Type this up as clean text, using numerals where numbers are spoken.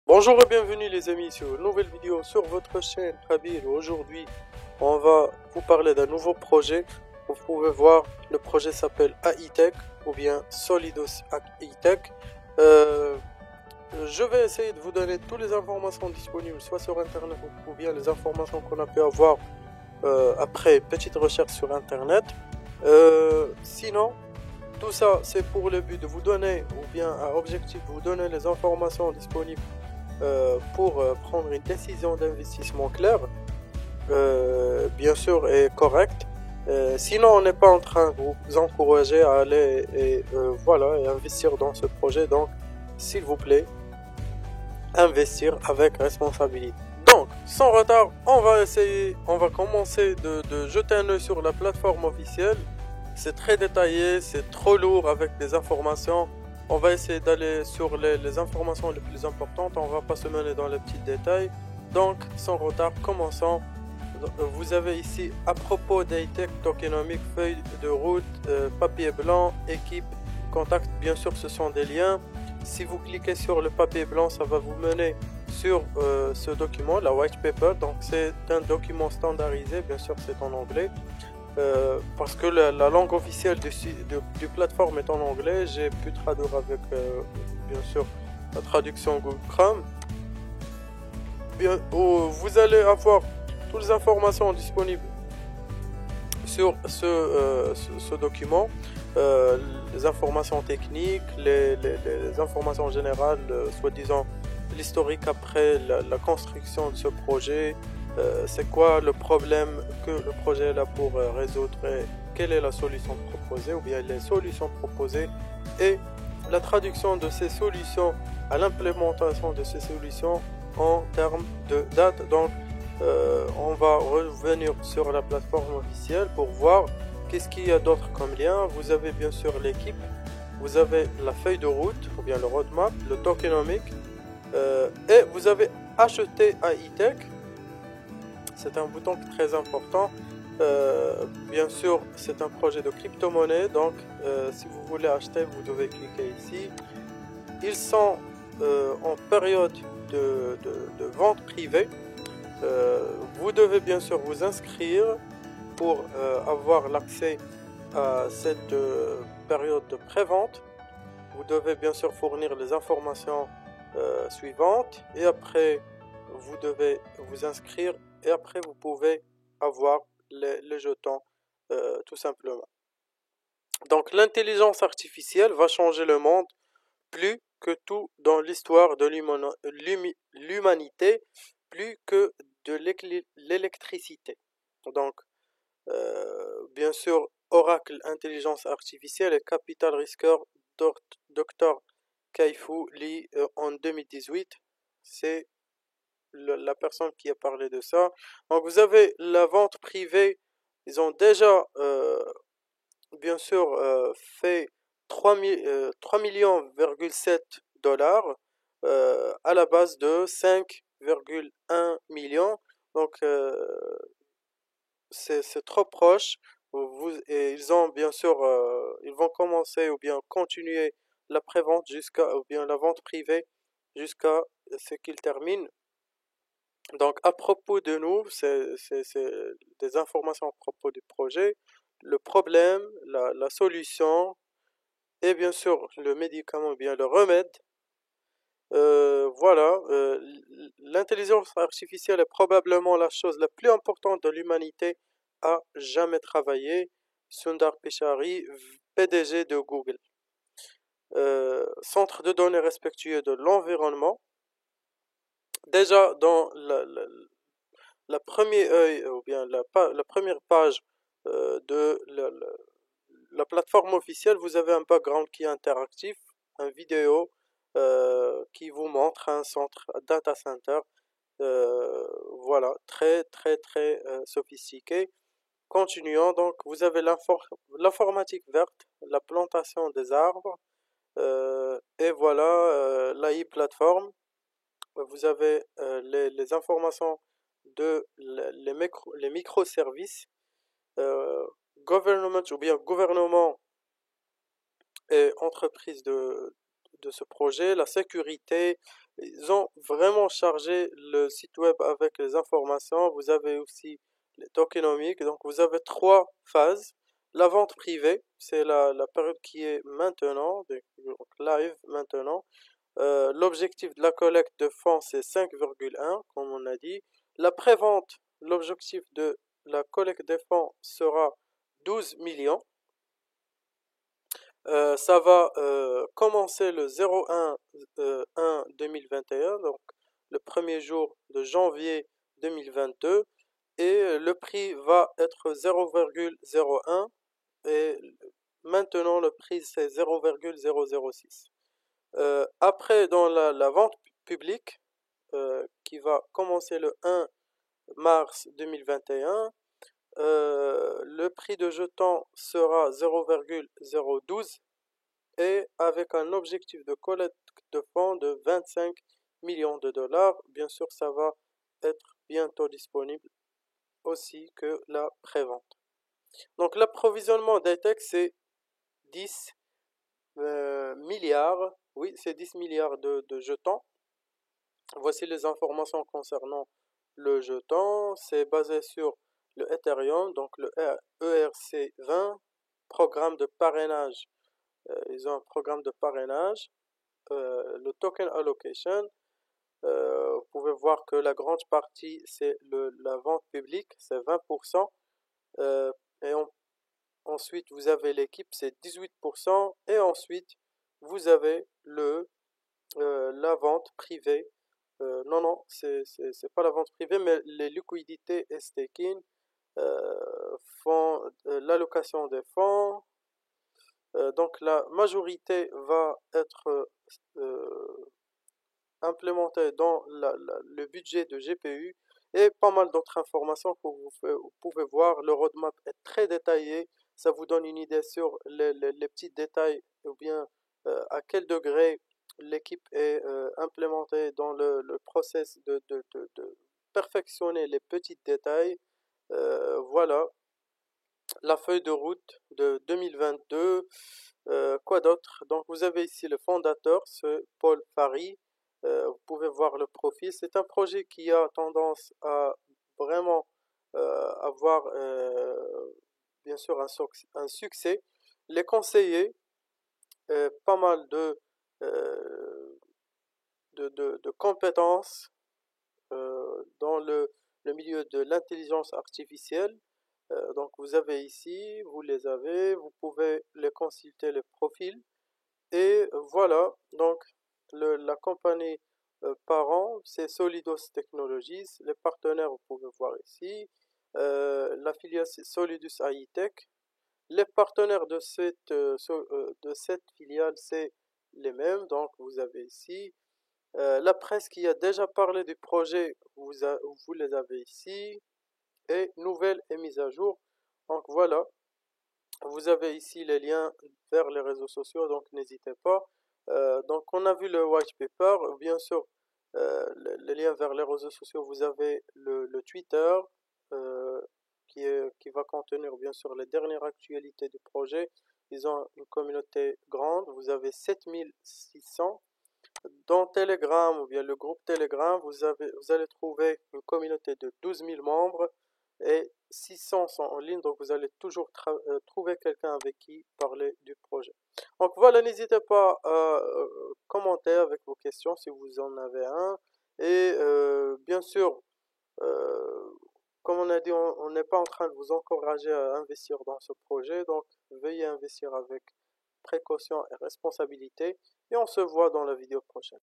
Bonjour et bienvenue les amis sur une nouvelle vidéo sur votre chaîne Kabil. Aujourd'hui, on va vous parler d'un nouveau projet. Vous pouvez voir, le projet s'appelle AITech ou bien Solidos AITech. Euh, je vais essayer de vous donner toutes les informations disponibles, soit sur internet ou bien les informations qu'on a pu avoir après petite recherche sur internet. Sinon, tout ça c'est pour le but de vous donner, ou bien à objectif de vous donner les informations disponibles pour prendre une décision d'investissement claire, bien sûr, et correcte. Sinon, on n'est pas en train de vous encourager à aller voilà, et investir dans ce projet. Donc, s'il vous plaît, investir avec responsabilité. Donc, sans retard, on va commencer de jeter un œil sur la plateforme officielle. C'est très détaillé, c'est trop lourd avec des informations. On va essayer d'aller sur les informations les plus importantes. On va pas se mener dans les petits détails. Donc, sans retard, commençons. Vous avez ici, à propos d'Hightech Tokenomic, feuille de route, papier blanc, équipe, contact. Bien sûr, ce sont des liens. Si vous cliquez sur le papier blanc, ça va vous mener sur ce document, la white paper. Donc, c'est un document standardisé. Bien sûr, c'est en anglais. Parce que la langue officielle du plateforme est en anglais, j'ai pu traduire avec, bien sûr, la traduction Google Chrome. Bien, vous allez avoir toutes les informations disponibles sur ce document, les informations techniques, les informations générales, soi-disant l'historique après la construction de ce projet, c'est quoi le problème que le projet est là pour résoudre et quelle est la solution proposée ou bien les solutions proposées et la traduction de ces solutions à l'implémentation de ces solutions en termes de date. Donc, on va revenir sur la plateforme officielle pour voir qu'est-ce qu'il y a d'autre comme lien. Vous avez bien sûr l'équipe, vous avez la feuille de route ou bien le roadmap, le tokenomic, et vous avez acheté AITech. C'est un bouton très important. Bien sûr, c'est un projet de crypto-monnaie, donc si vous voulez acheter, vous devez cliquer ici. Ils sont en période de vente privée. Vous devez bien sûr vous inscrire pour avoir l'accès à cette période de pré-vente. Vous devez bien sûr fournir les informations suivantes et après vous devez vous inscrire et après vous pouvez avoir les jetons tout simplement. Donc l'intelligence artificielle va changer le monde plus que tout dans l'histoire de l'humanité, plus que de l'électricité. Donc, bien sûr, Oracle Intelligence Artificielle et Capital Risqueur Dr. Kai-Fu Lee en 2018. C'est la personne qui a parlé de ça. Donc, vous avez la vente privée. Ils ont déjà, bien sûr, fait 3 millions,7 dollars à la base de 5,1 millions. Donc, c'est trop proche. Et ils ont bien sûr, ils vont commencer ou bien continuer la prévente jusqu'à, ou bien la vente privée jusqu'à ce qu'ils terminent. Donc, à propos de nous, c'est des informations à propos du projet, le problème, la solution et bien sûr le médicament ou bien le remède. Voilà, l'intelligence artificielle est probablement la chose la plus importante de l'humanité à jamais travaillé. Sundar Pichai, PDG de Google. Centre de données respectueux de l'environnement. Déjà dans la première œil, ou bien la première page de la plateforme officielle, vous avez un background qui est interactif, un vidéo qui vous montre un centre data center. Voilà, très très très sophistiqué. Continuons, donc vous avez l'informatique verte, la plantation des arbres, et voilà l'AI plateforme. Vous avez les informations de les microservices, government ou bien gouvernement et entreprise de ce projet, la sécurité, Ils ont vraiment chargé le site web avec les informations. Vous avez aussi les tokenomics. Donc vous avez trois phases. La vente privée, c'est la période qui est maintenant, donc live maintenant. L'objectif de la collecte de fonds, c'est 5,1, comme on a dit. La prévente, l'objectif de la collecte des fonds sera 12 millions. Ça va commencer le 01/1/2021, donc le premier jour de janvier 2022, et le prix va être 0,01 et maintenant le prix c'est 0,006. Après, dans la vente publique, qui va commencer le 1 mars 2021, le prix de jeton sera 0,012 et avec un objectif de collecte de fonds de 25 millions de dollars. Bien sûr, ça va être bientôt disponible aussi que la prévente. Donc l'approvisionnement d'ETEC, c'est 10 milliards. Oui, c'est 10 milliards de jetons. Voici les informations concernant le jeton. C'est basé sur le Ethereum, donc le ERC20, programme de parrainage. Ils ont un programme de parrainage. Le token allocation, vous pouvez voir que la grande partie, c'est la vente publique, c'est 20%. Et ensuite, vous avez l'équipe, c'est 18%. Et ensuite, vous avez la vente privée. Non, c'est pas la vente privée, mais les liquidités et staking, l'allocation des fonds. Donc la majorité va être implémentée dans le budget de GPU et pas mal d'autres informations que vous pouvez voir. Le roadmap est très détaillé, ça vous donne une idée sur les petits détails ou bien à quel degré l'équipe est implémentée dans le process de perfectionner les petits détails. Voilà la feuille de route de 2022. Quoi d'autre? Donc vous avez ici le fondateur, ce Paul Fary. Vous pouvez voir le profil. C'est un projet qui a tendance à vraiment avoir bien sûr un succès. Les conseillers, pas mal euh, de compétences dans le milieu de l'intelligence artificielle. Donc vous avez ici, vous les avez, vous pouvez les consulter les profils. Et voilà, donc la compagnie parent, c'est Solidos Technologies. Les partenaires, vous pouvez voir ici. La filiale, c'est Solidus AI Tech. Les partenaires de cette filiale, c'est les mêmes. Donc vous avez ici. La presse qui a déjà parlé du projet, vous les avez ici. Et nouvelles et mises à jour. Donc voilà, vous avez ici les liens vers les réseaux sociaux, donc n'hésitez pas. Donc on a vu le white paper, bien sûr, les liens vers les réseaux sociaux, vous avez le Twitter qui va contenir bien sûr les dernières actualités du projet. Ils ont une communauté grande, vous avez 7600. Dans Telegram ou bien le groupe Telegram, vous allez trouver une communauté de 12 000 membres et 600 sont en ligne, donc vous allez toujours trouver quelqu'un avec qui parler du projet. Donc voilà, n'hésitez pas à commenter avec vos questions si vous en avez un. Et bien sûr, comme on a dit, on n'est pas en train de vous encourager à investir dans ce projet, donc veuillez investir avec précaution et responsabilité. Et on se voit dans la vidéo prochaine.